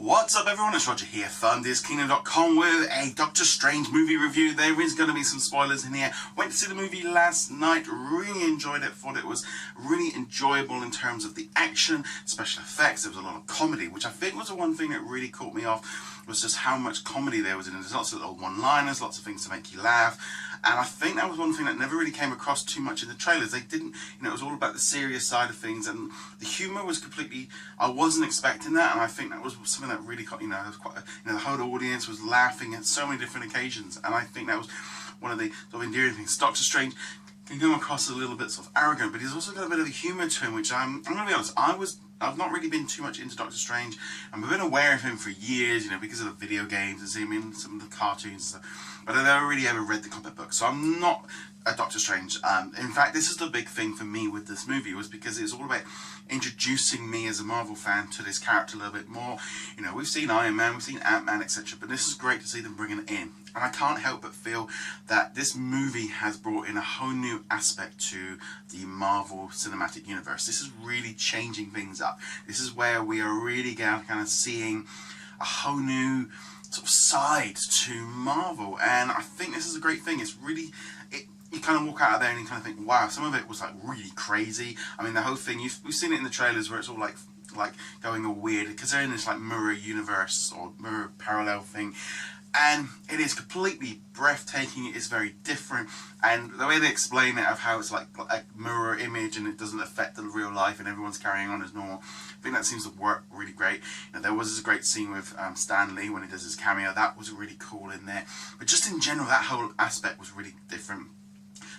What's up everyone, it's Roger here from DisKingdom.com with a Doctor Strange movie review. There is going to be some spoilers in here. Went to see the movie last night, really enjoyed it, thought it was really enjoyable in terms of the action, special effects. There was a lot of comedy, which I think was the one thing that really caught me off, was just how much comedy there was in it. There's lots of little one-liners, lots of things to make you laugh. And I think that was one thing that never really came across too much in the trailers. They didn't, it was all about the serious side of things, and the humour was completely, I wasn't expecting that, and I think that was something that really caught, was quite, the whole audience was laughing at so many different occasions, and I think that was one of the sort of endearing things. Doctor Strange can come across as a little bit sort of arrogant, but he's also got a bit of a humour to him, which I'm going to be honest, I've not really been too much into Doctor Strange. I've been aware of him for years, because of the video games and seeing him in some of the cartoons and stuff. But I never really ever read the comic book, so I'm not a Doctor Strange. In fact, this is the big thing for me with this movie, was because it's all about introducing me as a Marvel fan to this character a little bit more. We've seen Iron Man, we've seen Ant-Man, etc. But this is great to see them bringing it in. And I can't help but feel that this movie has brought in a whole new aspect to the Marvel Cinematic Universe. This is really changing things up. This is where we are really kind of seeing a whole new sort of side to Marvel, and I think this is a great thing. It's really, you kind of walk out of there and you kind of think, wow, some of it was like really crazy. I mean, the whole thing, we've seen it in the trailers where it's all like going all weird, because they're in this like mirror universe or mirror parallel thing. And it is completely breathtaking, it is very different, and the way they explain it of how it's like a mirror image and it doesn't affect the real life and everyone's carrying on as normal, I think that seems to work really great. There was this great scene with Stan Lee when he does his cameo, that was really cool in there. But just in general, that whole aspect was really different.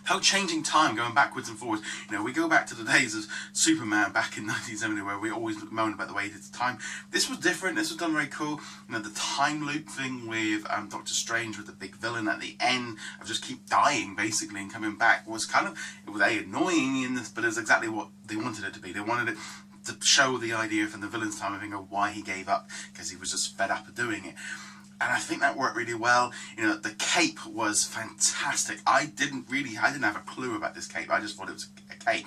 How changing time, going backwards and forwards. We go back to the days of Superman back in 1970, where we always moaned about the way it did time. This was different, this was done very cool. The time loop thing with Doctor Strange, with the big villain at the end, of just keep dying basically and coming back, was kind of, it was annoying in this, but it was exactly what they wanted it to be. They wanted it to show the idea from the villain's time of why he gave up, because he was just fed up of doing it. And I think that worked really well. The cape was fantastic. I didn't have a clue about this cape. I just thought it was a cape.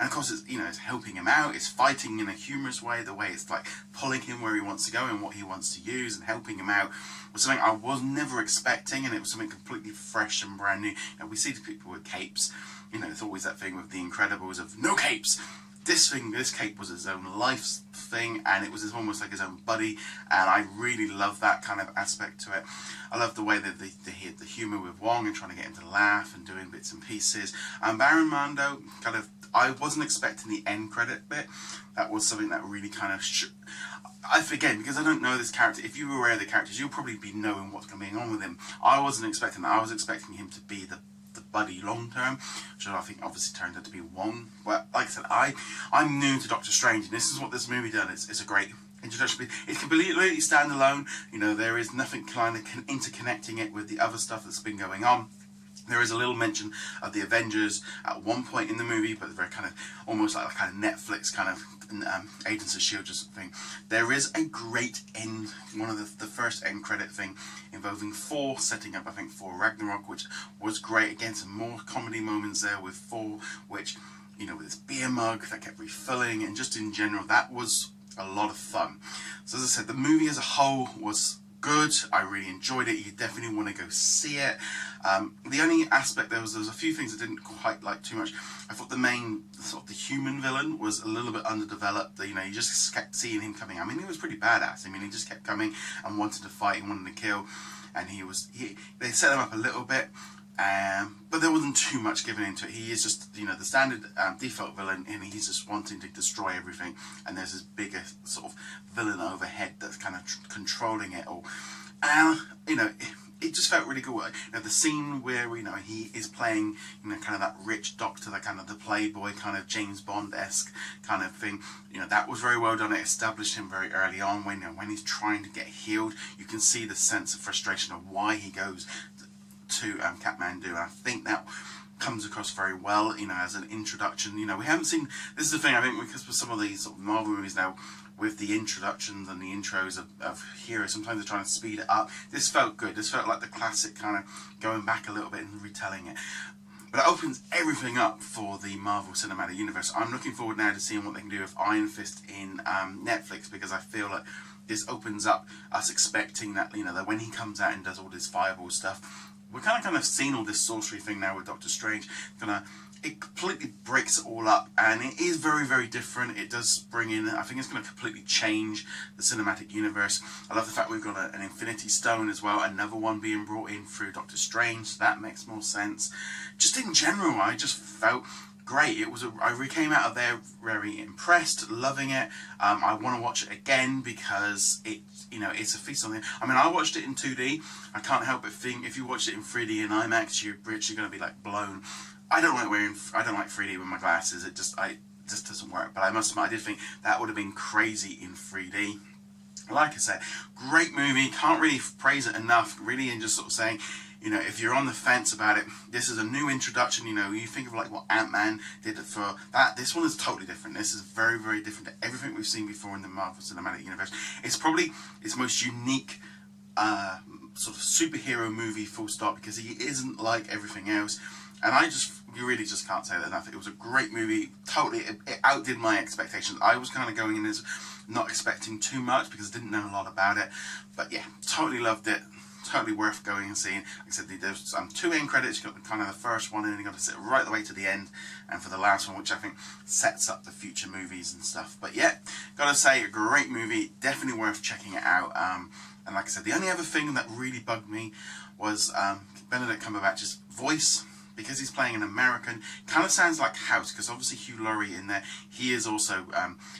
And of course, it's helping him out. It's fighting in a humorous way. The way it's like pulling him where he wants to go and what he wants to use, and helping him out was something I was never expecting, and it was something completely fresh and brand new. We see the people with capes. It's always that thing with the Incredibles of no capes. This cape was his own life thing, and it was almost like his own buddy, and I really love that kind of aspect to it. I love the way that they hit the humour with Wong and trying to get him to laugh and doing bits and pieces. Baron Mando, I wasn't expecting the end credit bit. That was something that really kind of I forget, because I don't know this character. If you were aware of the characters, you'll probably be knowing what's going on with him. I wasn't expecting that. I was expecting him to be the buddy long term, which I think obviously turned out to be Wong. But like I said, I'm new to Doctor Strange, and this is what this movie does. It's a great introduction. It's completely standalone. There is nothing kind of interconnecting it with the other stuff that's been going on. There is a little mention of the Avengers at one point in the movie, but very kind of almost like a kind of Netflix kind of Agents of S.H.I.E.L.D. or something. There is a great end, one of the first end credit thing involving Thor, setting up I think Thor Ragnarok, which was great. Again, some more comedy moments there with Thor, which with his beer mug that kept refilling, and just in general that was a lot of fun. So as I said, the movie as a whole was good. I really enjoyed it. You definitely want to go see it. The only aspect there was a few things I didn't quite like too much. I thought the main sort of the human villain was a little bit underdeveloped. You just kept seeing him coming. I mean, he was pretty badass. I mean, he just kept coming and wanted to fight and wanted to kill, and they set him up a little bit. But there wasn't too much given into it. He is just, the standard default villain, and he's just wanting to destroy everything. And there's this bigger sort of villain overhead that's kind of controlling it all. It just felt really cool. The scene where he is playing, kind of that rich doctor, that kind of the playboy, kind of James Bond-esque kind of thing. That was very well done. It established him very early on. When he's trying to get healed, you can see the sense of frustration of why he goes to Kathmandu, and I think that comes across very well, as an introduction. We haven't seen, this is the thing, I think, because with some of these sort of Marvel movies now, with the introductions and the intros of heroes, sometimes they're trying to speed it up. This felt good. This felt like the classic kind of going back a little bit and retelling it. But it opens everything up for the Marvel Cinematic Universe. I'm looking forward now to seeing what they can do with Iron Fist in Netflix, because I feel like this opens up us expecting that, you know, that when he comes out and does all this fireball stuff, we're kind of seen all this sorcery thing now with Doctor Strange. It completely breaks it all up, and it is very, very different. It does bring in, I think it's going to completely change the cinematic universe. I love the fact we've got an Infinity Stone as well, another one being brought in through Doctor Strange, so that makes more sense. Just in general, I just felt great. I came out of there very impressed, loving it. I want to watch it again because it's a feast on the. I mean, I watched it in 2D. I can't help but think if you watch it in 3D and IMAX, you're literally going to be like blown. I don't like 3D with my glasses. It just doesn't work. But I must admit, I did think that would have been crazy in 3D. Like I said, great movie. Can't really praise it enough. Really, and just sort of saying, you know, if you're on the fence about it, this is a new introduction. You know, you think of like what Ant-Man did for that. This one is totally different. This is very, very different to everything we've seen before in the Marvel Cinematic Universe. It's probably its most unique sort of superhero movie, full stop, because he isn't like everything else. And you really just can't say that enough. It was a great movie. Totally, it outdid my expectations. I was kind of going in as not expecting too much because I didn't know a lot about it. But yeah, totally loved it. Totally worth going and seeing. Like I said, there's 2 end credits. You got kind of the first one, and then you got to sit right the way to the end, and for the last one, which I think sets up the future movies and stuff. But yeah, gotta say, a great movie. Definitely worth checking it out. And like I said, the only other thing that really bugged me was Benedict Cumberbatch's voice. Because he's playing an American, kind of sounds like House, because obviously Hugh Laurie in there, he is also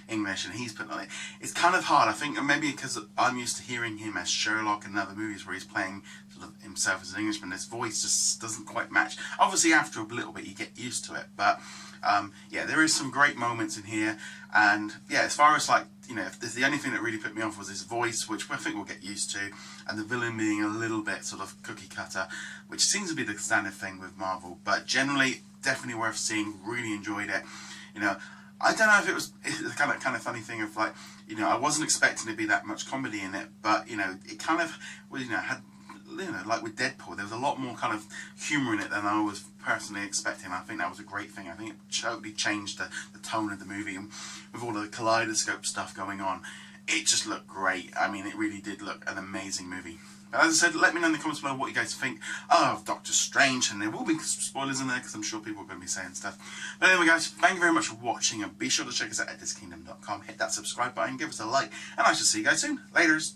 English, and he's put on it. It's kind of hard, I think, maybe because I'm used to hearing him as Sherlock in other movies where he's playing sort of himself as an Englishman. His voice just doesn't quite match. Obviously, after a little bit, you get used to it, but yeah, there is some great moments in here, and yeah, as far as like, you know, if the only thing that really put me off was his voice, which I think we'll get used to, and the villain being a little bit sort of cookie cutter, which seems to be the standard thing with Marvel. But generally, definitely worth seeing. Really enjoyed it. You know, I don't know if it's a kind of funny thing of like, you know, I wasn't expecting to be that much comedy in it, but you know, it kind of, well, you know, had, you know, like with Deadpool, there was a lot more kind of humour in it than I was personally expecting. I think that was a great thing. I think it totally changed the tone of the movie, and with all the kaleidoscope stuff going on, it just looked great. I mean, it really did look an amazing movie. But as I said, let me know in the comments below what you guys think of Doctor Strange, and there will be spoilers in there because I'm sure people are going to be saying stuff. But anyway guys, thank you very much for watching, and be sure to check us out at DisKingdom.com. Hit that subscribe button, give us a like, and I shall see you guys soon. Laters!